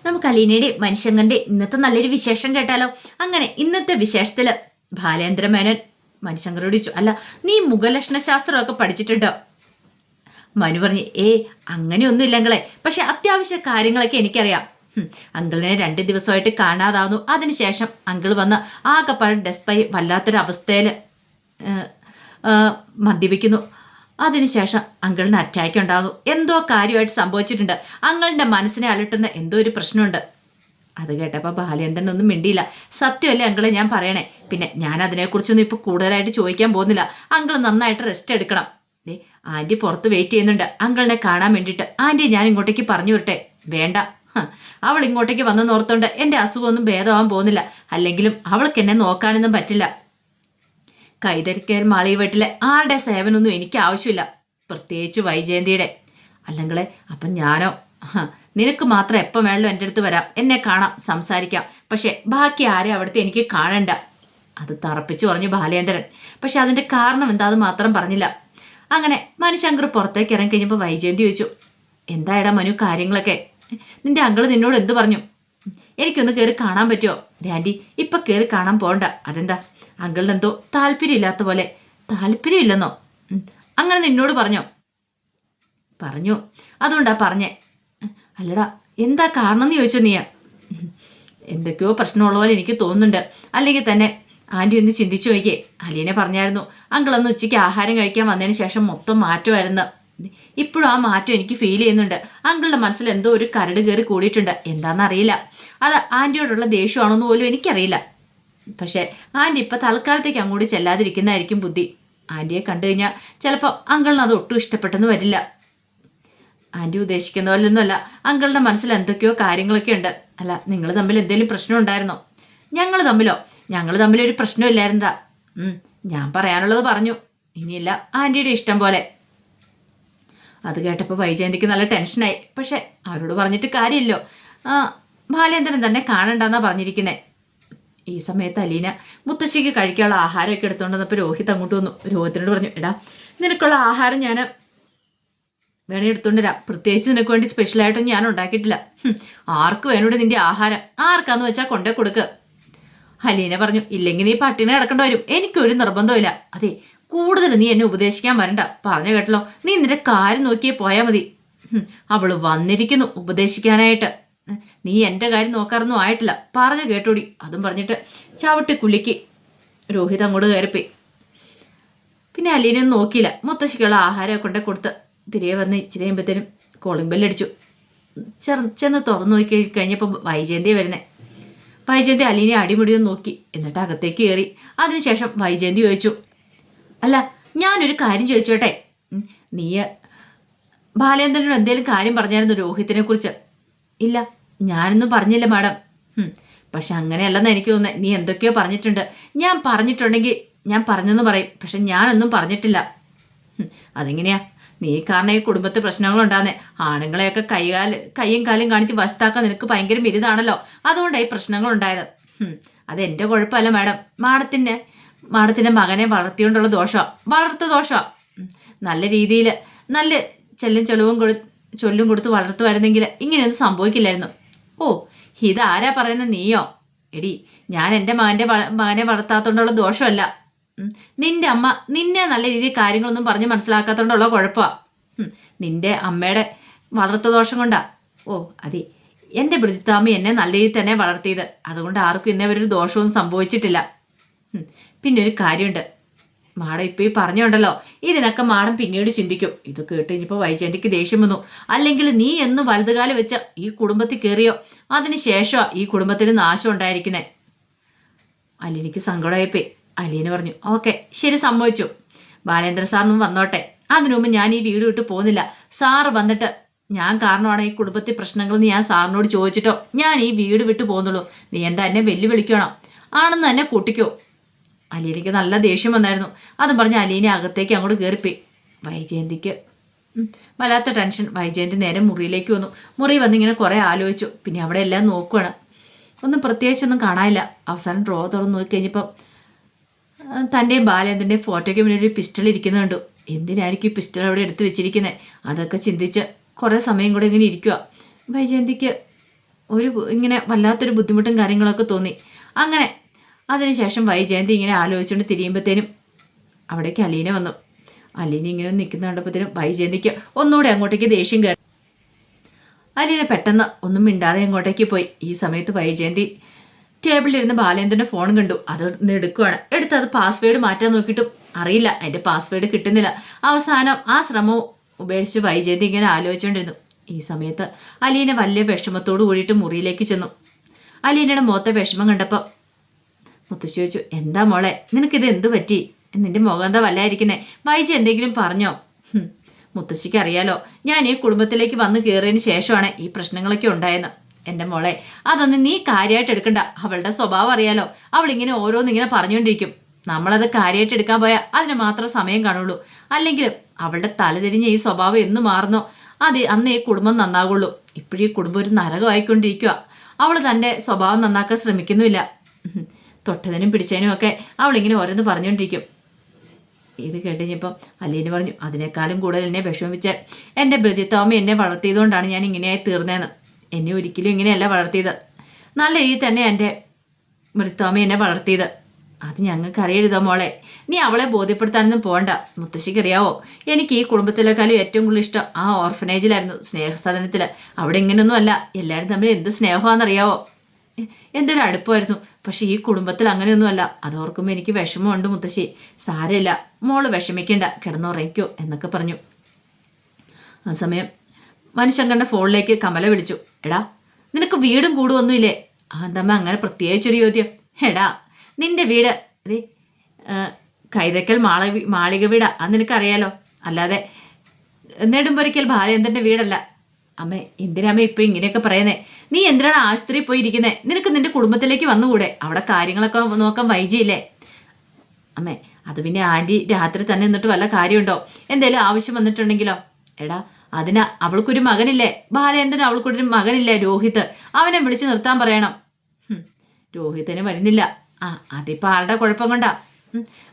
നമുക്ക് അലീനയുടെ മനുഷ്യങ്കന്റെ ഇന്നത്തെ നല്ലൊരു വിശേഷം കേട്ടാലോ. അങ്ങനെ ഇന്നത്തെ വിശേഷത്തില് ബാലേന്ദ്ര മേനൻ മനുശങ്കരോട് ചോദിച്ചു, അല്ല നീ മുഖലക്ഷണ ശാസ്ത്രമൊക്കെ പഠിച്ചിട്ടുണ്ടോ? മനു പറഞ്ഞു, അങ്ങനെയൊന്നും ഇല്ലങ്ങളെ, പക്ഷെ അത്യാവശ്യ കാര്യങ്ങളൊക്കെ എനിക്കറിയാം. അങ്കിളിനെ 2 ദിവസമായിട്ട് കാണാതാവുന്നു. അതിനുശേഷം അങ്കിൾ വന്ന് ആകെപ്പാട് ഡെസ്പൈ വല്ലാത്തൊരവസ്ഥയിൽ മദ്യപിക്കുന്നു. അതിനുശേഷം അങ്കിളിന് അറ്റാക്ക് ഉണ്ടാകുന്നു. എന്തോ കാര്യമായിട്ട് സംഭവിച്ചിട്ടുണ്ട്. അങ്കിളിൻ്റെ മനസ്സിനെ അലട്ടുന്ന എന്തോ ഒരു പ്രശ്നമുണ്ട്. അത് കേട്ടപ്പോൾ ബാലേന്ദ്രൻ ഒന്നും മിണ്ടിയില്ല. സത്യമല്ലേ അങ്കിളെ ഞാൻ പറയണേ. പിന്നെ ഞാൻ അതിനെക്കുറിച്ചൊന്നും ഇപ്പോൾ കൂടുതലായിട്ട് ചോദിക്കാൻ പോകുന്നില്ല. അങ്കിൾ നന്നായിട്ട് റെസ്റ്റ് എടുക്കണം. ആൻറ്റി പുറത്ത് വെയിറ്റ് ചെയ്യുന്നുണ്ട് അങ്കിളിനെ കാണാൻ വേണ്ടിയിട്ട്. ആൻറ്റി ഞാൻ ഇങ്ങോട്ടേക്ക് പറഞ്ഞു വിട്ടെ? വേണ്ട, അവൾ ഇങ്ങോട്ടേക്ക് വന്നെന്ന് ഓർത്തോണ്ട് എൻ്റെ അസുഖമൊന്നും ഭേദമാകാൻ പോകുന്നില്ല. അല്ലെങ്കിലും അവൾക്ക് എന്നെ നോക്കാനൊന്നും പറ്റില്ല. കൈതരിക്കൽ മാളി വീട്ടിലെ ആരുടെ സേവനമൊന്നും എനിക്ക് ആവശ്യമില്ല, പ്രത്യേകിച്ച് വൈജയന്തിയുടെ. അല്ലെങ്കിലേ അപ്പം ഞാനോ? നിനക്ക് മാത്രം എപ്പം വേണമല്ലോ എൻ്റെ അടുത്ത് വരാം, എന്നെ കാണാം, സംസാരിക്കാം. പക്ഷേ ബാക്കി ആരെ അവിടുത്തെ എനിക്ക് കാണണ്ട. അത് തറപ്പിച്ചു പറഞ്ഞു ബാലേന്ദ്രൻ. പക്ഷെ അതിൻ്റെ കാരണം എന്താ അത് മാത്രം പറഞ്ഞില്ല. അങ്ങനെ മനുശങ്കർ പുറത്തേക്ക് ഇറങ്ങി കഴിഞ്ഞപ്പോൾ വൈജയന്തി ചോദിച്ചു, എന്തായടാ മനു കാര്യങ്ങളൊക്കെ? നിന്റെ അങ്കിള് നിന്നോട് എന്ത് പറഞ്ഞു? എനിക്കൊന്ന് കയറി കാണാൻ പറ്റുമോ? ആൻറ്റി ഇപ്പം കയറി കാണാൻ പോകണ്ട. അതെന്താ? അങ്കിളിനെന്തോ താല്പര്യമില്ലാത്ത പോലെ. താല്പര്യമില്ലെന്നോ? അങ്ങനെ നിന്നോട് പറഞ്ഞോ? പറഞ്ഞു, അതുകൊണ്ടാ പറഞ്ഞേ. അല്ലടാ എന്താ കാരണം എന്ന് ചോദിച്ചോ നീ? എന്തൊക്കെയോ പ്രശ്നമുള്ള പോലെ എനിക്ക് തോന്നുന്നുണ്ട്. അല്ലെങ്കിൽ തന്നെ ആൻറ്റി ഒന്ന് ചിന്തിച്ചു നോക്കിയേ. അലീനെ പറഞ്ഞായിരുന്നു അങ്കിൾ അന്ന് ഉച്ചയ്ക്ക് ആഹാരം കഴിക്കാൻ വന്നതിന് ശേഷം മൊത്തം മാറ്റമായിരുന്നു. ഇപ്പോഴും ആ മാറ്റം എനിക്ക് ഫീൽ ചെയ്യുന്നുണ്ട്. അങ്കിളുടെ മനസ്സിൽ എന്തോ ഒരു കരട് കയറി കൂടിയിട്ടുണ്ട്. എന്താണെന്നറിയില്ല. അത് ആൻറ്റിയോടുള്ള ദേഷ്യമാണോന്ന് പോലും എനിക്കറിയില്ല. പക്ഷേ ആൻറ്റി ഇപ്പം തൽക്കാലത്തേക്ക് അങ്ങോട്ട് ചെല്ലാതിരിക്കുന്നതായിരിക്കും ബുദ്ധി. ആൻറ്റിയെ കണ്ടു കഴിഞ്ഞാൽ ചിലപ്പോൾ അങ്കിളിന് അത് ഒട്ടും ഇഷ്ടപ്പെട്ടെന്ന് വരില്ല. ആൻറ്റി ഉദ്ദേശിക്കുന്ന പോലൊന്നുമല്ല. അങ്കിളുടെ മനസ്സിൽ എന്തൊക്കെയോ കാര്യങ്ങളൊക്കെ ഉണ്ട്. അല്ല നിങ്ങൾ തമ്മിൽ എന്തെങ്കിലും പ്രശ്നം ഉണ്ടായിരുന്നോ? ഞങ്ങൾ തമ്മിലൊരു പ്രശ്നമില്ലായിരുന്നടാ. ഞാൻ പറയാനുള്ളത് പറഞ്ഞു. ഇനിയില്ല ആൻറ്റിയുടെ ഇഷ്ടം പോലെ. അത് കേട്ടപ്പോൾ വൈജയന്തിക്ക് നല്ല ടെൻഷനായി. പക്ഷെ അവരോട് പറഞ്ഞിട്ട് കാര്യമില്ലോ. ബാലേന്ദ്രൻ തന്നെ കാണണ്ടെന്നാ പറഞ്ഞിരിക്കുന്നത്. ഈ സമയത്ത് അലീന മുത്തശ്ശിക്ക് കഴിക്കാനുള്ള ആഹാരമൊക്കെ എടുത്തുകൊണ്ട് വന്നപ്പോൾ രോഹിത് അങ്ങോട്ട് വന്നു. രോഹിത്തിനോട് പറഞ്ഞു, എടാ നിനക്കുള്ള ആഹാരം ഞാൻ വേണേ എടുത്തോണ്ട് വരാം. പ്രത്യേകിച്ച് നിനക്ക് വേണ്ടി സ്പെഷ്യലായിട്ടൊന്നും ഞാൻ ഉണ്ടാക്കിയിട്ടില്ല. ആർക്ക് വേണോട് നിന്റെ ആഹാരം? ആർക്കാന്ന് വെച്ചാൽ കൊണ്ടേ കൊടുക്ക്. അലീന പറഞ്ഞു, ഇല്ലെങ്കിൽ നീ പട്ടിണി കിടക്കേണ്ടി വരും. എനിക്കൊരു നിർബന്ധമില്ല. അതെ കൂടുതൽ നീ എന്നെ ഉപദേശിക്കാൻ വരണ്ട. പറഞ്ഞു കേട്ടല്ലോ, നീ നിന്റെ കാര്യം നോക്കിയേ പോയാൽ മതി. അവള് വന്നിരിക്കുന്നു ഉപദേശിക്കാനായിട്ട്. നീ എൻ്റെ കാര്യം നോക്കാറൊന്നും ആയിട്ടില്ല. പറഞ്ഞു കേട്ടോടി. അതും പറഞ്ഞിട്ട് ചവിട്ടി കുലുക്കി രോഹിത് അങ്ങോട്ട് കയറിപ്പോയി. പിന്നെ അലീനൊന്നും നോക്കിയില്ല. മുത്തശ്ശിക്കുള്ള ആഹാരമൊക്കെ കൊണ്ടേ കൊടുത്ത് തിരികെ വന്ന് ഇച്ചിരി കഴിയുമ്പോഴത്തേനും കോളിംഗ് ബെല്ലടിച്ചു. ചെന്ന് തുറന്നു നോക്കി കഴിഞ്ഞപ്പോൾ വൈജയന്തി വരുന്നേ. വൈജയന്തി അലീനെ അടിമുടിയൊന്ന് നോക്കി. എന്നിട്ട് അകത്തേക്ക് കയറി. അതിനുശേഷം വൈജയന്തി ചോദിച്ചു, അല്ല ഞാനൊരു കാര്യം ചോദിച്ചോട്ടെ? നീ ബാലേന്ദ്രനോട് എന്തെങ്കിലും കാര്യം പറഞ്ഞായിരുന്നു രോഹിത്തിനെ കുറിച്ച്? ഇല്ല ഞാനൊന്നും പറഞ്ഞില്ല മാഡം. പക്ഷെ അങ്ങനെയല്ലെന്ന് എനിക്ക് തോന്നുന്നത്. നീ എന്തൊക്കെയോ പറഞ്ഞിട്ടുണ്ട്. ഞാൻ പറഞ്ഞിട്ടുണ്ടെങ്കിൽ ഞാൻ പറഞ്ഞെന്ന് പറയും. പക്ഷെ ഞാനൊന്നും പറഞ്ഞിട്ടില്ല. അതെങ്ങനെയാ? നീ കാരണം ഈ കുടുംബത്തെ പ്രശ്നങ്ങളുണ്ടാകുന്നേ. ആണുങ്ങളെയൊക്കെ കൈയും കാലും കാണിച്ച് വശത്താക്കാൻ നിനക്ക് ഭയങ്കര ബിരുദാണല്ലോ. അതുകൊണ്ടാണ് ഈ പ്രശ്നങ്ങളുണ്ടായത്. അതെൻ്റെ കുഴപ്പമല്ല മാഡം. മാഡത്തിൻ്റെ മകനെ വളർത്തിയോണ്ടുള്ള ദോഷമാണ്. വളർത്തു ദോഷമാണ്. നല്ല രീതിയിൽ നല്ല ചൊല്ലും കൊടുത്ത് വളർത്തുമായിരുന്നെങ്കിൽ ഇങ്ങനെയൊന്നും സംഭവിക്കില്ലായിരുന്നു. ഓ ഇതാരാ പറയുന്നത്? നീയോ? എടി ഞാൻ എൻ്റെ മകനെ വളർത്താത്തോണ്ടുള്ള ദോഷമല്ല. നിന്റെ അമ്മ നിന്നെ നല്ല രീതിയിൽ കാര്യങ്ങളൊന്നും പറഞ്ഞ് മനസ്സിലാക്കാത്തോണ്ടുള്ള കുഴപ്പമാണ്. നിന്റെ അമ്മയുടെ വളർത്തു ദോഷം കൊണ്ടാ. ഓ അതെ എൻ്റെ ബ്രിജിത്താമ്മ എന്നെ നല്ല രീതിയിൽ തന്നെ വളർത്തിയത്. അതുകൊണ്ട് ആർക്കും ഇന്നേ ഒരു ദോഷവും സംഭവിച്ചിട്ടില്ല. പിന്നെ ഒരു കാര്യമുണ്ട് മാഡം ഇപ്പോൾ ഈ പറഞ്ഞുണ്ടല്ലോ, ഇതിനൊക്കെ മാഡം പിന്നീട് ചിന്തിക്കും. ഇത് കേട്ട് കഴിഞ്ഞപ്പോൾ വൈജയന്തിക്ക് ദേഷ്യം വന്നു. അല്ലെങ്കിൽ നീ എന്ന് വലതുകാലം വെച്ച ഈ കുടുംബത്തിൽ കയറിയോ അതിന് ശേഷമാണ് ഈ കുടുംബത്തിന് നാശം ഉണ്ടായിരിക്കുന്നത്. അലീനയ്ക്ക് സങ്കടമായിപ്പോയി. അലീന പറഞ്ഞു, ഓക്കെ ശരി സമ്മതിച്ചു. ബാലേന്ദ്ര സാറിനും വന്നോട്ടെ. അതിനു മുമ്പ് ഞാൻ ഈ വീട് വിട്ട് പോകുന്നില്ല. സാറ് വന്നിട്ട് ഞാൻ കാരണമാണ് ഈ കുടുംബത്തിൽ പ്രശ്നങ്ങളെന്ന് ഞാൻ സാറിനോട് ചോദിച്ചിട്ടോ ഞാൻ ഈ വീട് വിട്ട് പോകുന്നുള്ളൂ. നീ എന്താ എന്നെ വെല്ലുവിളിക്കണോ? ആണെന്ന് തന്നെ കൂട്ടിക്കോ. അലീനയ്ക്ക് നല്ല ദേഷ്യം വന്നായിരുന്നു. അതും പറഞ്ഞ് അലീന അകത്തേക്ക് അങ്ങോട്ട് കയറിപ്പോയി. വൈജയന്തിക്ക് വല്ലാത്ത ടെൻഷൻ. വൈജയന്തി നേരെ മുറിയിലേക്ക് വന്നു. മുറി വന്നിങ്ങനെ കുറേ ആലോചിച്ചു. പിന്നെ അവിടെ എല്ലാം നോക്കുകയാണ്. ഒന്നും പ്രത്യേകിച്ചൊന്നും കാണാനില്ല. അവസാനം ഡ്രോ തുറന്ന് നോക്കിക്കഴിഞ്ഞപ്പം തൻ്റെയും ബാലേന്ദ്രൻ്റെയും ഫോട്ടോയ്ക്ക് മുന്നിൽ ഒരു പിസ്റ്റൾ ഇരിക്കുന്നത് കണ്ടു. എന്തിനായിരിക്കും ഈ പിസ്റ്റൾ അവിടെ എടുത്ത് വെച്ചിരിക്കുന്നത്? അതൊക്കെ ചിന്തിച്ച് കുറേ സമയം കൂടെ ഇങ്ങനെ ഇരിക്കുക. വൈജയന്തിക്ക് ഇങ്ങനെ വല്ലാത്തൊരു ബുദ്ധിമുട്ടും കാര്യങ്ങളൊക്കെ തോന്നി. അങ്ങനെ അതിനുശേഷം വൈജയന്തി ഇങ്ങനെ ആലോചിച്ചുകൊണ്ട് തിരിയുമ്പോഴത്തേനും അവിടേക്ക് അലീന വന്നു. അലീന ഇങ്ങനെ നിൽക്കുന്ന കണ്ടപ്പോഴത്തേനും വൈജയന്തിക്ക് ഒന്നുകൂടെ അങ്ങോട്ടേക്ക് ദേഷ്യം കയറി. അലീന പെട്ടെന്ന് ഒന്നും മിണ്ടാതെ അങ്ങോട്ടേക്ക് പോയി. ഈ സമയത്ത് വൈജയന്തി ടേബിളിലിരുന്ന് ബാലേന്ദ്രൻ്റെ ഫോൺ കണ്ടു. അത് എടുക്കുവാണ്. എടുത്ത് അത് പാസ്വേഡ് മാറ്റാൻ നോക്കിയിട്ടും അറിയില്ല, അതിൻ്റെ പാസ്വേഡ് കിട്ടുന്നില്ല. അവസാനം ആ ശ്രമവും ഉപേക്ഷിച്ച് വൈജയന്തി ഇങ്ങനെ ആലോചിച്ചുകൊണ്ടിരുന്നു. ഈ സമയത്ത് അലീന വലിയ വിഷമത്തോട് കൂടിയിട്ട് മുറിയിലേക്ക് ചെന്നു. അലീനയുടെ മുഖത്തെ വിഷമം കണ്ടപ്പോൾ മുത്തശ്ശി ചോദിച്ചു, എന്താ മോളെ, നിനക്കിത് എന്തു പറ്റി? നിന്റെ മുഖം എന്താ വല്ലായിരിക്കുന്നേ? വൈജി എന്തെങ്കിലും പറഞ്ഞോ? മുത്തശ്ശിക്ക് അറിയാലോ, ഞാൻ ഈ കുടുംബത്തിലേക്ക് വന്ന് കയറിയതിന് ശേഷമാണ് ഈ പ്രശ്നങ്ങളൊക്കെ ഉണ്ടായെന്ന്. എൻ്റെ മോളെ, അതൊന്നും നീ കാര്യമായിട്ട് എടുക്കണ്ട. അവളുടെ സ്വഭാവം അറിയാലോ, അവളിങ്ങനെ ഓരോന്നിങ്ങനെ പറഞ്ഞുകൊണ്ടിരിക്കും. നമ്മളത് കാര്യമായിട്ട് എടുക്കാൻ പോയാൽ അതിന് മാത്രം സമയം കാണുള്ളൂ. അല്ലെങ്കിലും അവളുടെ തലതിരിഞ്ഞ ഈ സ്വഭാവം എന്ന് മാറുന്നോ അന്ന് ഈ കുടുംബം നന്നാകുള്ളൂ. ഇപ്പോഴീ കുടുംബം ഒരു നരകമായിക്കൊണ്ടിരിക്കുക. അവൾ തൻ്റെ സ്വഭാവം നന്നാക്കാൻ ശ്രമിക്കുന്നുമില്ല. തൊട്ടതിനും പിടിച്ചതിനും ഒക്കെ അവളിങ്ങനെ ഓരോന്ന് പറഞ്ഞുകൊണ്ടിരിക്കും. ഇത് കേട്ടുകഴിഞ്ഞപ്പം അലീന പറഞ്ഞു, അതിനേക്കാളും കൂടുതൽ എന്നെ വിഷമിച്ച് എൻ്റെ ബ്രജിത്തോമ എന്നെ വളർത്തിയതുകൊണ്ടാണ് ഞാൻ ഇങ്ങനെയായി തീർന്നതെന്ന്. എന്നെ ഒരിക്കലും ഇങ്ങനെയല്ല വളർത്തിയത്. നല്ല രീതിയിൽ തന്നെ എൻ്റെ ബ്രജിത്തോമ എന്നെ വളർത്തിയത്. അത് ഞങ്ങൾക്ക് അറിയരുതോ മോളെ. നീ അവളെ ബോധ്യപ്പെടുത്താനൊന്നും പോകണ്ട. മുത്തശ്ശിക്കറിയാവോ, എനിക്ക് ഈ കുടുംബത്തിലേക്കാളും ഏറ്റവും കൂടുതൽ ഇഷ്ടം ആ ഓർഫനേജിലായിരുന്നു, സ്നേഹസദനത്തിൽ. അവിടെ ഇങ്ങനെയൊന്നും അല്ല. എല്ലാവരും തമ്മിൽ എന്ത് സ്നേഹമാണെന്നറിയാവോ, എന്തൊരു അടുപ്പമായിരുന്നു. പക്ഷെ ഈ കുടുംബത്തിൽ അങ്ങനെയൊന്നുമല്ല. അതോർക്കുമ്പോൾ എനിക്ക് വിഷമമുണ്ട് മുത്തശ്ശി. സാരമില്ല, മോള് വിഷമിക്കണ്ട, കിടന്നുറങ്ങിക്കോ എന്നൊക്കെ പറഞ്ഞു. ആ സമയം മനുശങ്കറിൻ്റെ ഫോണിലേക്ക് കമല വിളിച്ചു. എടാ, നിനക്ക് വീടും കൂടുമൊന്നുമില്ലേ? അന്തമ്മ അങ്ങനെ പ്രത്യേകിച്ചൊരു ചോദ്യം. എടാ, നിന്റെ വീട് അതെ കൈതക്കൽ മാളിക വീടാ, അത് നിനക്കറിയാലോ. അല്ലാതെ നെടുമ്പൊരിക്കൽ ബാലേന്ദ്രൻ്റെ വീടല്ല. അമ്മേ, എന്തിനാമ്മ ഇപ്പം ഇങ്ങനെയൊക്കെ പറയുന്നേ? നീ എന്തിനാണ് ആശുപത്രിയിൽ പോയിരിക്കുന്നേ? നിനക്ക് നിന്റെ കുടുംബത്തിലേക്ക് വന്നുകൂടെ? അവിടെ കാര്യങ്ങളൊക്കെ നോക്കാൻ വൈകിയില്ലേ? അമ്മേ, അത് പിന്നെ ആൻറ്റി രാത്രി തന്നെ നിന്നിട്ട് വല്ല കാര്യമുണ്ടോ? എന്തേലും ആവശ്യം വന്നിട്ടുണ്ടെങ്കിലോ? എടാ, അവൾക്കൊരു മകനില്ലേ ബാലേന്ദ്രൻ, അവൾക്കൊരു മകനില്ലേ രോഹിത്. അവനെ വിളിച്ച് നിർത്താൻ പറയണം. രോഹിതിന് വരുന്നില്ല. അതിപ്പോൾ ആരുടെ കുഴപ്പം കൊണ്ടാ?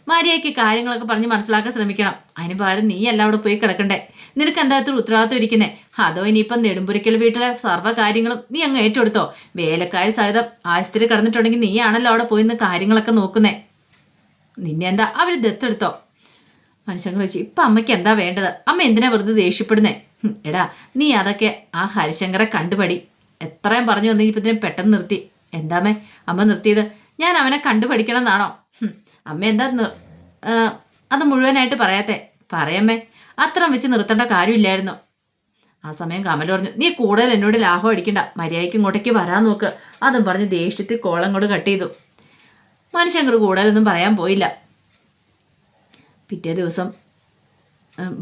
മര്യാദയ്ക്ക് കാര്യങ്ങളൊക്കെ പറഞ്ഞ് മനസ്സിലാക്കാൻ ശ്രമിക്കണം. അതിന് പകരം നീ അല്ല അവിടെ പോയി കിടക്കണ്ടേ. നിനക്ക് എന്താ ഇത്ര ഉത്തരവാദിത്വം ഇരിക്കുന്നേ? അതോ ഇനിയിപ്പം നെടുമ്പുരിക്കൽ വീട്ടിലെ സർവ്വ കാര്യങ്ങളും നീ അങ്ങ് ഏറ്റെടുത്തോ? വേലക്കാരി സഹിതം ആശുപത്രി കിടന്നിട്ടുണ്ടെങ്കിൽ നീയാണല്ലോ അവിടെ പോയി നിന്ന് കാര്യങ്ങളൊക്കെ നോക്കുന്നേ. നിന്നെ എന്താ അവർ ദത്തെടുത്തോ? മനുഷ്യങ്ങൾ വെച്ചു, ഇപ്പം അമ്മയ്ക്ക് എന്താ വേണ്ടത്? അമ്മ എന്തിനാ വെറുതെ ദേഷ്യപ്പെടുന്നേ? എടാ, നീ അതൊക്കെ ആ ഹരിശങ്കറെ കണ്ടുപടി. എത്രയും പറഞ്ഞു വന്നെങ്കിൽ ഇതിനെ പെട്ടെന്ന് നിർത്തി. എന്താമ്മേ അമ്മ നിർത്തിയത്? ഞാൻ അവനെ കണ്ടുപഠിക്കണം എന്നാണോ? അമ്മ എന്താ അത് മുഴുവനായിട്ട് പറയാത്തെ? പറയമ്മേ, അത്രയും വെച്ച് നിർത്തേണ്ട കാര്യമില്ലായിരുന്നു. ആ സമയം കമൽ പറഞ്ഞു, നീ കൂടുതൽ എന്നോട് ലാഭം അടിക്കണ്ട, മര്യാദയ്ക്ക് ഇങ്ങോട്ടേക്ക് വരാൻ നോക്ക്. അതും പറഞ്ഞ് ദേഷ്യത്തിൽ കോളം കൊണ്ട് കട്ട് ചെയ്തു. മനുഷ്യങ്കർ കൂടുതലൊന്നും പറയാൻ പോയില്ല. പിറ്റേ ദിവസം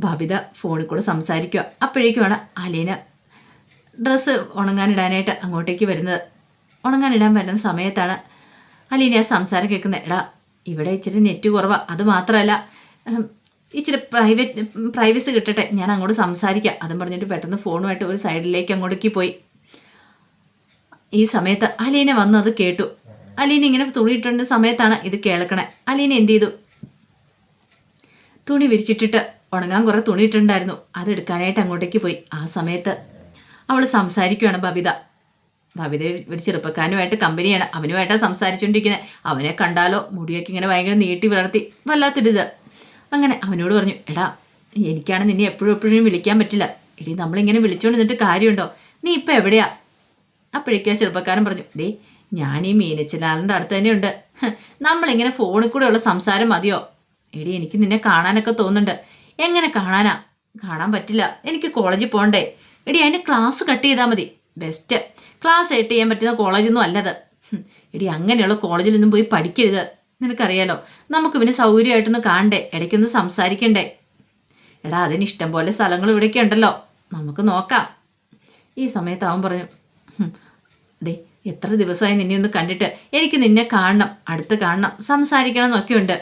ബബിത ഫോണിൽ കൂടെ സംസാരിക്കുക. അപ്പോഴേക്കുമാണ് അലീന ഡ്രസ്സ് ഉണങ്ങാനിടാനായിട്ട് അങ്ങോട്ടേക്ക് വരുന്നത്. ഉണങ്ങാനിടാൻ വരുന്ന സമയത്താണ് അലീന സംസാരം കേൾക്കുന്നത്. എടാ, ഇവിടെ ഇച്ചിരി നെറ്റ് കുറവാണ്. അത് മാത്രമല്ല ഇച്ചിരി പ്രൈവസി കിട്ടട്ടെ, ഞാൻ അങ്ങോട്ട് സംസാരിക്കാം. അതും പറഞ്ഞിട്ട് പെട്ടെന്ന് ഫോണുമായിട്ട് ഒരു സൈഡിലേക്ക് അങ്ങോട്ടേക്ക് പോയി. ഈ സമയത്ത് അലീന വന്ന് അത് കേട്ടു. അലീന ഇങ്ങനെ തുണിയിട്ട സമയത്താണ് ഇത് കേൾക്കണേ. അലീന എന്ത് ചെയ്തു? തുണി വിരിച്ചിട്ടിട്ട് ഉണങ്ങാൻ കുറേ തുണി ഇട്ടിട്ടുണ്ടായിരുന്നു, അതെടുക്കാനായിട്ട് അങ്ങോട്ടേക്ക് പോയി. ആ സമയത്ത് അവൾ സംസാരിക്കുകയാണ് ബബിത. ബബിത ഒരു ചെറുപ്പക്കാരനുമായിട്ട് കമ്പനിയാണ്, അവനുമായിട്ടാണ് സംസാരിച്ചുകൊണ്ടിരിക്കുന്നത്. അവനെ കണ്ടാലോ മുടിയൊക്കെ ഇങ്ങനെ ഭയങ്കര നീട്ടി വളർത്തി വല്ലാത്തൊരിത്. അങ്ങനെ അവനോട് പറഞ്ഞു, എടാ, എനിക്കാണ് നിന്നെ എപ്പോഴും വിളിക്കാൻ പറ്റില്ല. എടി, നമ്മളിങ്ങനെ വിളിച്ചുകൊണ്ട് നിന്നിട്ട് കാര്യമുണ്ടോ? നീ ഇപ്പം എവിടെയാ? അപ്പോഴേക്കും ആ ചെറുപ്പക്കാരൻ പറഞ്ഞു, ദേ, ഞാൻ ഈ മീനച്ചിലാറിൻ്റെ അടുത്ത് തന്നെയുണ്ട്. നമ്മളിങ്ങനെ ഫോണിൽ കൂടെയുള്ള സംസാരം മതിയോ? എടി, എനിക്ക് നിന്നെ കാണാനൊക്കെ തോന്നുന്നുണ്ട്. എങ്ങനെ കാണാനാ? കാണാൻ പറ്റില്ല, എനിക്ക് കോളേജിൽ പോകണ്ടേ. എടി, അതിൻ്റെ ക്ലാസ് കട്ട് ചെയ്താൽ മതി. ബെസ്റ്റ്. ക്ലാസ് കട്ട് ചെയ്യാൻ പറ്റുന്ന കോളേജൊന്നും അല്ലത്. എടി, അങ്ങനെയുള്ള കോളേജിലൊന്നും പോയി പഠിക്കരുത്. നിനക്കറിയാലോ, നമുക്ക് പിന്നെ സൗകര്യമായിട്ടൊന്ന് കാണണ്ടേ, ഇടയ്ക്കൊന്ന് സംസാരിക്കണ്ടേ. എടാ, അതിന് ഇഷ്ടം പോലെ സ്ഥലങ്ങൾ ഇവിടെയൊക്കെ ഉണ്ടല്ലോ, നമുക്ക് നോക്കാം. ഈ സമയത്ത് അവൻ പറഞ്ഞു, ദേ, എത്ര ദിവസമായി നിന്നെ ഒന്ന് കണ്ടിട്ട്. എനിക്ക് നിന്നെ കാണണം, അടുത്ത് കാണണം, സംസാരിക്കണം എന്നൊക്കെ ഉണ്ട്.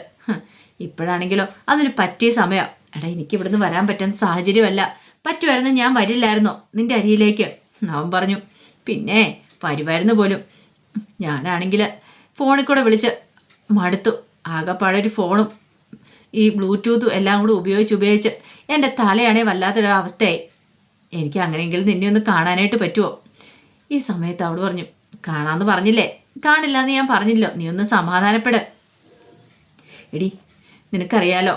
ഇപ്പോഴാണെങ്കിലോ അതിന് പറ്റിയ സമയം. എടാ, എനിക്ക് ഇവിടുന്ന് വരാൻ പറ്റുന്ന സാഹചര്യമല്ല. പറ്റുമായിരുന്നു ഞാൻ വരില്ലായിരുന്നോ നിൻ്റെ അരിയിലേക്ക്? അവൻ പറഞ്ഞു, പിന്നെ വരുമായിരുന്നു പോലും. ഞാനാണെങ്കിൽ ഫോണിൽ കൂടെ വിളിച്ച് മടുത്തു. ആകെപ്പാടെ ഒരു ഫോണും ഈ ബ്ലൂടൂത്തും എല്ലാം കൂടെ ഉപയോഗിച്ച് എൻ്റെ തലയാണേ വല്ലാത്തൊരു അവസ്ഥയായി. എനിക്ക് അങ്ങനെയെങ്കിലും നിന്നെ ഒന്ന് കാണാനായിട്ട് പറ്റുമോ? ഈ സമയത്ത് അവൾ പറഞ്ഞു, കാണാമെന്ന് പറഞ്ഞില്ലേ, കാണില്ല എന്ന് ഞാൻ പറഞ്ഞില്ലോ, നീ ഒന്ന് സമാധാനപ്പെട്. എടി നിനക്കറിയാലോ,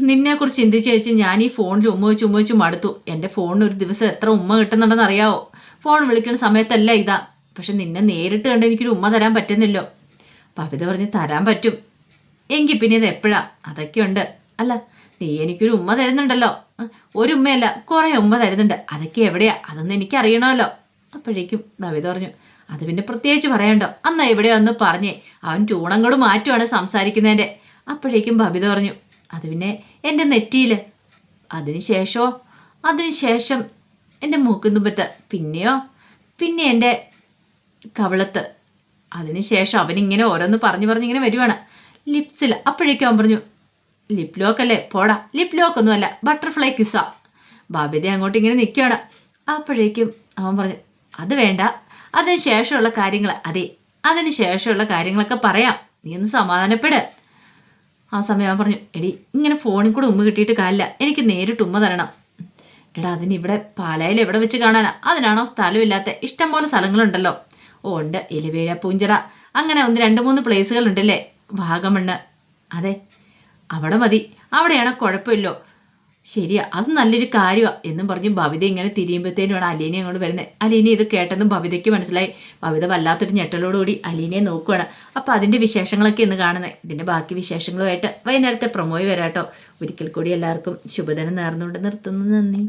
നിന്നെക്കുറിച്ച് ചിന്തിച്ച് വെച്ച് ഞാൻ ഈ ഫോണിൽ ഉമ്മ വെച്ച് മടുത്തു. എൻ്റെ ഫോണിന് ഒരു ദിവസം എത്ര ഉമ്മ കിട്ടുന്നുണ്ടെന്ന് അറിയാവോ? ഫോൺ വിളിക്കുന്ന സമയത്തല്ല ഇതാ. പക്ഷെ നിന്നെ നേരിട്ട് കണ്ട് എനിക്കൊരു ഉമ്മ തരാൻ പറ്റുന്നില്ലോ. ബബിത പറഞ്ഞ്, തരാൻ പറ്റും എങ്കിൽ പിന്നെ ഇത് എപ്പോഴാ? അതൊക്കെ ഉണ്ട്. അല്ല, നീ എനിക്കൊരു ഉമ്മ തരുന്നുണ്ടല്ലോ, ഒരു ഉമ്മയല്ല കുറേ ഉമ്മ തരുന്നുണ്ട്. അതൊക്കെ എവിടെയാ? അതൊന്നും എനിക്കറിയണമല്ലോ. അപ്പോഴേക്കും ബബിത പറഞ്ഞു, അത് പിന്നെ പ്രത്യേകിച്ച് പറയണ്ടോ, അന്നാ എവിടെയോ ഒന്ന് പറഞ്ഞേ. അവൻ ട്യൂണങ്ങോട് മാറ്റുവാണ് സംസാരിക്കുന്നതിൻ്റെ. അപ്പോഴേക്കും ബബിത പറഞ്ഞു, അത് പിന്നെ എൻ്റെ നെറ്റിയിൽ, അതിനുശേഷം എൻ്റെ മൂക്കും തുമ്പത്ത്, പിന്നെ എൻ്റെ കവിളത്ത്, അതിനുശേഷം അവനിങ്ങനെ ഓരോന്ന് പറഞ്ഞിങ്ങനെ വരുവാണ് ലിപ്സിൽ. അപ്പോഴേക്കും അവൻ പറഞ്ഞു, ലിപ് ലോക്ക് അല്ലേ? പോടാ, ലിപ് ലോക്കൊന്നുമല്ല, ബട്ടർഫ്ലൈ കിസ്സാ. ബബിത അങ്ങോട്ട് ഇങ്ങനെ നിൽക്കുകയാണ്. അപ്പോഴേക്കും അവൻ പറഞ്ഞു, അത് വേണ്ട, അതിന് ശേഷമുള്ള കാര്യങ്ങൾ, അതെ അതിന് ശേഷമുള്ള കാര്യങ്ങളൊക്കെ പറയാം, നീ ഒന്ന് സമാധാനപ്പെട്. ആ സമയം അവൻ പറഞ്ഞു, എടി ഇങ്ങനെ ഫോണിൽ കൂടെ ഉമ്മ കിട്ടിയിട്ട് കാര്യമില്ല, എനിക്ക് നേരിട്ട് ഉമ്മ തരണം. എടാ അതിനിവിടെ പാലായിൽ എവിടെ വെച്ച് കാണാനാ? അതിനാണോ സ്ഥലമില്ലാത്ത? ഇഷ്ടം പോലെ സ്ഥലങ്ങളുണ്ടല്ലോ. ഓ ഉണ്ട്, എലിവേഴ, പൂഞ്ചിറ, അങ്ങനെ 1-2-3 പ്ലേസുകളുണ്ടല്ലേ. വാഗമണ്ണ്, അതെ അവിടെ മതി, അവിടെയാണോ കുഴപ്പമില്ലോ. ശരിയാ, അത് നല്ലൊരു കാര്യമാണ് എന്നും പറഞ്ഞ് ബബിത ഇങ്ങനെ തിരിയുമ്പോഴത്തേനുമാണ് അലീനെ അങ്ങോട്ട് വരുന്നത്. അലീനെ ഇത് കേട്ടെന്നും ബബിതയ്ക്ക് മനസ്സിലായി. ബബിത വല്ലാത്തൊരു ഞെട്ടലോടുകൂടി അലീനെ നോക്കുകയാണ്. അപ്പോൾ അതിൻ്റെ വിശേഷങ്ങളൊക്കെ ഇന്ന് കാണുന്നത്. ഇതിൻ്റെ ബാക്കി വിശേഷങ്ങളുമായിട്ട് വൈകുന്നേരത്തെ പ്രൊമോയി വരാട്ടോ. ഒരിക്കൽ കൂടി എല്ലാവർക്കും ശുഭദിനം നേർന്നുകൊണ്ട് നിർത്തുന്നു. നന്ദി.